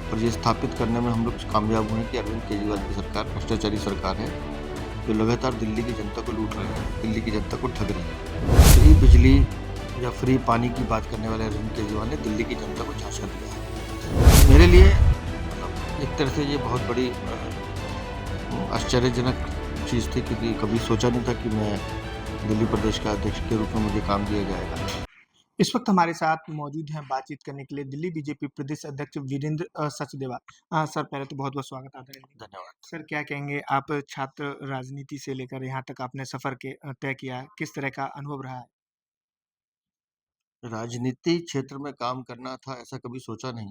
और ये स्थापित करने में हम लोग कामयाब हुए कि अरविंद केजरीवाल की सरकार भ्रष्टाचारी सरकार है, जो लगातार दिल्ली की जनता को लूट रही है, दिल्ली की जनता को ठग रही है। फ्री बिजली या फ्री पानी की बात करने वाले अरविंद केजरीवाल ने दिल्ली की जनता को झांसा दिया है। मेरे लिए मतलब एक तरह से ये बहुत बड़ी आश्चर्यजनक चीज़ थी, क्योंकि कभी सोचा नहीं था कि मैं दिल्ली प्रदेश का अध्यक्ष के रूप में मुझे काम दिया जाएगा। इस वक्त हमारे साथ मौजूद हैं बातचीत करने के लिए दिल्ली बीजेपी प्रदेश अध्यक्ष वीरेंद्र सचदेवा। सर, पहले तो बहुत बहुत स्वागत आता है। धन्यवाद। सर, क्या कहेंगे, आप छात्र राजनीति से लेकर यहाँ तक आपने सफर के तय किया, किस तरह का अनुभव रहा है? राजनीति क्षेत्र में काम करना था ऐसा कभी सोचा नहीं,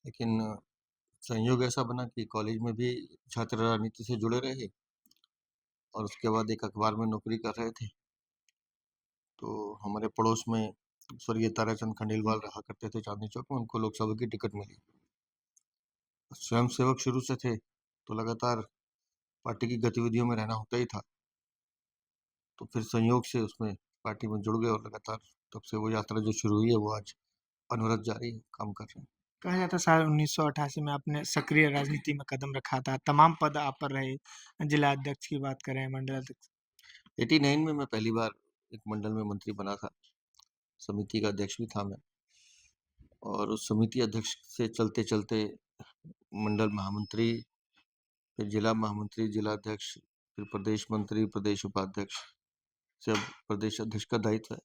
लेकिन संयोग ऐसा बना कि कॉलेज में भी छात्र राजनीति से जुड़े रहे और उसके बाद एक अखबार में नौकरी कर रहे थे। तो हमारे पड़ोस में स्वर्गीय ताराचंद खंडेलवाल रहा करते थे चांदनी चौक में, उनको लोकसभा की टिकट मिली। स्वयं सेवक शुरू से थे, तो लगातार पार्टी की गतिविधियों में रहना होता ही था। तो फिर संयोग से उसमें पार्टी में जुड़ गए और लगातार तब से वो यात्रा जो शुरू हुई है वो आज अनवरत जारी है, काम कर रहे हैं। कहा जाता है साल 1988 में आपने सक्रिय राजनीति में कदम रखा था, तमाम पद आप पर रहे, जिला अध्यक्ष की बात करें, मंडल अध्यक्ष। 89 में मैं पहली बार एक मंडल में मंत्री बना था, समिति का अध्यक्ष भी था मैं, और उस समिति अध्यक्ष से चलते चलते मंडल महामंत्री, फिर जिला महामंत्री, जिला अध्यक्ष, फिर प्रदेश मंत्री, प्रदेश उपाध्यक्ष से अब प्रदेश अध्यक्ष का दायित्व है।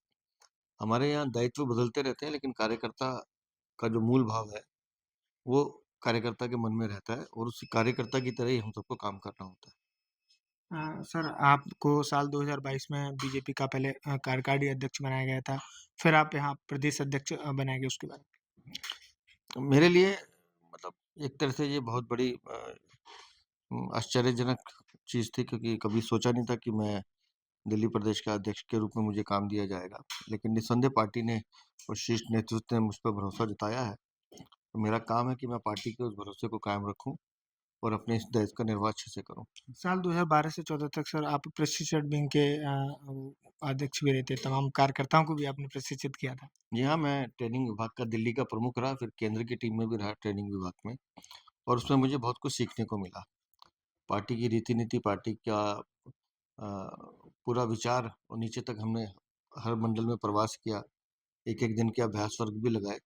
हमारे यहाँ दायित्व बदलते रहते हैं, लेकिन कार्यकर्ता का जो मूल भाव है वो कार्यकर्ता के मन में रहता है, और उस कार्यकर्ता की तरह ही हम सबको काम करना होता है। सर, आपको साल 2022 में बीजेपी का पहले कार्यकारी अध्यक्ष बनाया गया था, फिर आप यहाँ प्रदेश अध्यक्ष बनाए गए उसके बाद। मेरे लिए मतलब एक तरह से ये बहुत बड़ी आश्चर्यजनक चीज़ थी, क्योंकि कभी सोचा नहीं था कि मैं दिल्ली प्रदेश का अध्यक्ष के रूप में मुझे काम दिया जाएगा। लेकिन निस्संदेह पार्टी ने और शीर्ष नेतृत्व ने मुझ पर भरोसा जताया है। तो मेरा काम है कि मैं पार्टी के उस भरोसे को कायम रखूं और अपने इस दायित्व का निर्वाह अच्छे से करूं। साल 2012 से 14 तक सर आप प्रशिक्षण विंग के अध्यक्ष भी रहे थे, तमाम कार्यकर्ताओं को भी आपने प्रशिक्षित किया था। जी हाँ, मैं ट्रेनिंग विभाग का दिल्ली का प्रमुख रहा, फिर केंद्र की टीम में भी रहा ट्रेनिंग विभाग में, और उसमें मुझे बहुत कुछ सीखने को मिला। पार्टी की रीति नीति, पार्टी का पूरा विचार, और नीचे तक हमने हर मंडल में प्रवास किया, एक एक दिन के अभ्यास वर्ग भी लगाए।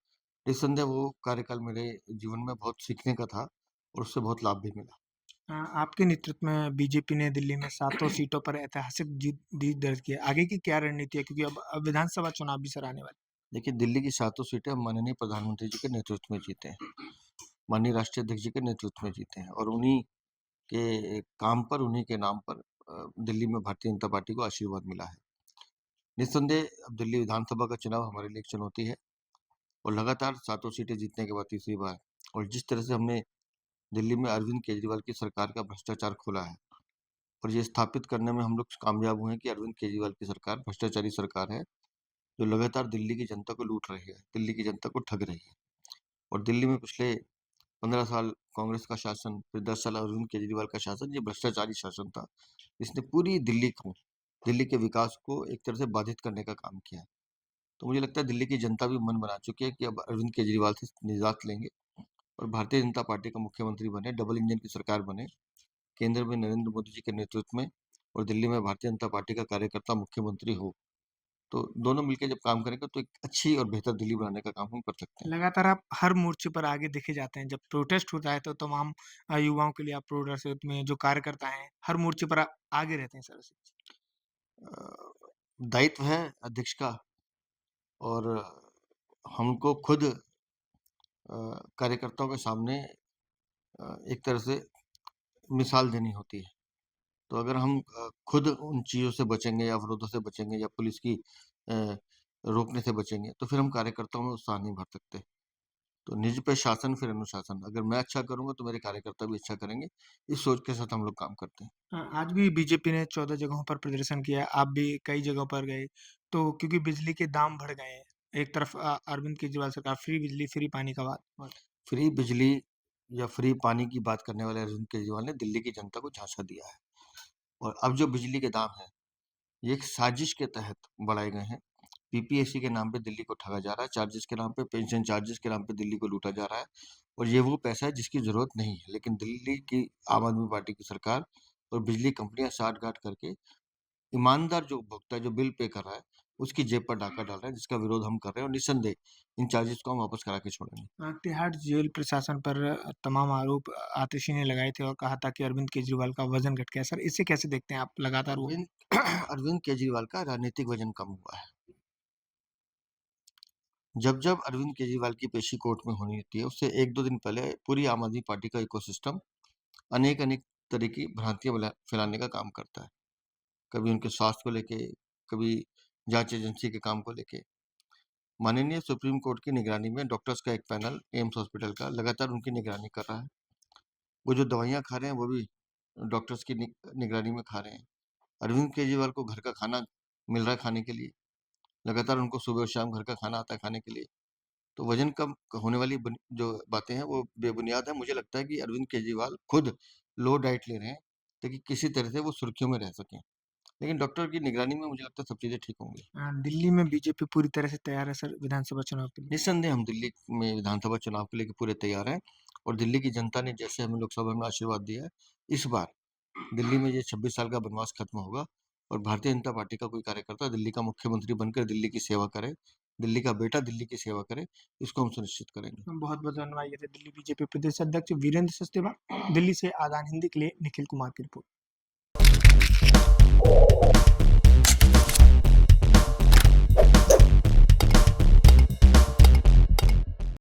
निस्संदेह वो कार्यकाल मेरे जीवन में बहुत सीखने का था, और उससे बहुत लाभ भी मिला। आपके नेतृत्व में बीजेपी ने दिल्ली में सातों सीटों पर ऐतिहासिक जीत दर्ज की है। आगे की क्या रणनीति है, क्योंकि अब विधानसभा चुनाव भी सर आने वाले। देखिए, दिल्ली की सातों सीटें हम माननीय प्रधानमंत्री जी के नेतृत्व में जीते हैं, माननीय राष्ट्रीय अध्यक्ष जी के नेतृत्व में जीते हैं, और उन्हीं के काम पर, उन्हीं के नाम पर दिल्ली में भारतीय जनता पार्टी को आशीर्वाद मिला है। निस्संदेह अब दिल्ली विधानसभा का चुनाव हमारे लिए एक चुनौती है, और लगातार सातों सीटें जीतने के बाद तीसरी बार, और जिस तरह से हमने दिल्ली में अरविंद केजरीवाल की सरकार का भ्रष्टाचार खोला है, और ये स्थापित करने में हम लोग कामयाब हुए हैं कि अरविंद केजरीवाल की सरकार भ्रष्टाचारी सरकार है, जो लगातार दिल्ली की जनता को लूट रही है, दिल्ली की जनता को ठग रही है। और दिल्ली में पिछले 15 साल कांग्रेस का शासन, फिर 10 साल अरविंद केजरीवाल का शासन, ये भ्रष्टाचारी शासन था, जिसने पूरी दिल्ली को, दिल्ली के विकास को एक तरह से बाधित करने का काम किया है। तो मुझे लगता है दिल्ली की जनता भी मन बना चुकी है कि अब अरविंद केजरीवाल से निजात लेंगे और भारतीय जनता पार्टी का मुख्यमंत्री बने, डबल इंजन की सरकार बने, केंद्र में नरेंद्र मोदी जी के नेतृत्व में, और दिल्ली में भारतीय जनता पार्टी का कार्यकर्ता मुख्यमंत्री हो। तो दोनों मिलकर जब काम करेंगे तो एक अच्छी और बेहतर दिल्ली बनाने का काम हम कर सकते हैं। लगातार आप हर मोर्चे पर आगे देखे जाते हैं। जब प्रोटेस्ट होता है तो तमाम युवाओं के लिए आप प्रोटेस्ट में जो कार्यकर्ता हैं, हर मोर्चे पर आगे रहते हैं सर। दायित्व है अध्यक्ष का, और हमको खुद कार्यकर्ताओं के सामने एक तरह से मिसाल देनी होती है। तो अगर हम खुद उन चीज़ों से बचेंगे, या अवरोधों से बचेंगे, या पुलिस की रोकने से बचेंगे, तो फिर हम कार्यकर्ताओं में उत्साह नहीं भर सकते। तो निज पे शासन फिर अनुशासन, अगर मैं अच्छा करूंगा तो मेरे कार्यकर्ता भी अच्छा करेंगे, इस सोच के साथ हम लोग काम करते हैं। आज भी बीजेपी ने 14 जगहों पर प्रदर्शन किया, आप भी कई जगहों पर गए, तो क्योंकि बिजली के दाम बढ़ गए हैं, एक तरफ अरविंद केजरीवाल सरकार फ्री बिजली, फ्री पानी का बात। फ्री बिजली या फ्री पानी की बात करने वाले अरविंद केजरीवाल ने दिल्ली की जनता को झांसा दिया है, और अब जो बिजली के दाम है, ये एक साजिश के तहत बढ़ाए गए हैं। पीपीएससी के नाम पे दिल्ली को ठगा जा रहा है, चार्जेस के नाम पे, पेंशन चार्जेस के नाम पे दिल्ली को लूटा जा रहा है। और ये वो पैसा है जिसकी ज़रूरत नहीं है, लेकिन दिल्ली की आम आदमी पार्टी की सरकार और बिजली कंपनियाँ साठ-गाँठ करके ईमानदार जो उपभोक्ता है, जो बिल पे कर रहा है, उसकी जेब पर डाका डाल रहा है, जिसका विरोध हम कर रहे हैं और निस्संदेह इन चार्जेस को हम वापस करा के छोड़ेंगे। तिहाड़ जेल प्रशासन पर तमाम आरोप आतिशी ने लगाए थे और कहा था कि अरविंद केजरीवाल का वज़न घट गया है। सर, इसे कैसे देखते हैं आप? लगातार वो अरविंद अरविंद केजरीवाल का राजनीतिक वजन कम हुआ है। जब अरविंद केजरीवाल की पेशी कोर्ट में होनी होती है, उससे 1-2 दिन पहले पूरी आम आदमी पार्टी का इकोसिस्टम अनेक-अनेक तरह की भ्रांतियाँ फैलाने का काम करता है। कभी उनके स्वास्थ्य को लेके, कभी जाँच एजेंसी के काम को लेके। माननीय सुप्रीम कोर्ट की निगरानी में डॉक्टर्स का एक पैनल एम्स हॉस्पिटल का लगातार उनकी निगरानी कर रहा है। वो जो दवाइयाँ खा रहे हैं, वो भी डॉक्टर्स की निगरानी में खा रहे हैं। अरविंद केजरीवाल को घर का खाना मिल रहा है खाने के लिए। लगातार उनको सुबह और शाम घर का खाना आता है खाने के लिए। तो वज़न कम होने वाली जो बातें हैं वो बेबुनियाद है। मुझे लगता है कि अरविंद केजरीवाल खुद लो डाइट ले रहे हैं ताकि किसी तरह से वो सुर्खियों में रह सकें। लेकिन डॉक्टर की निगरानी में मुझे लगता है सब चीज़ें ठीक होंगी। दिल्ली में बीजेपी पूरी तरह से तैयार है सर विधानसभा चुनाव के लिए? निस्संदेह हम दिल्ली में विधानसभा चुनाव के लिए पूरे तैयार हैं और दिल्ली की जनता ने जैसे हमें लोकसभा में आशीर्वाद दिया है, इस बार दिल्ली में ये 26 साल का बनवास खत्म होगा और भारतीय जनता पार्टी का कोई कार्यकर्ता दिल्ली का मुख्यमंत्री बनकर दिल्ली की सेवा करे, दिल्ली का बेटा दिल्ली की सेवा करे, इसको हम सुनिश्चित करेंगे। बहुत-बहुत धन्यवाद। ये थे दिल्ली बीजेपी प्रदेश अध्यक्ष वीरेंद्र सचदेवा। दिल्ली से आदान हिंदी के लिए निखिल कुमार की रिपोर्ट।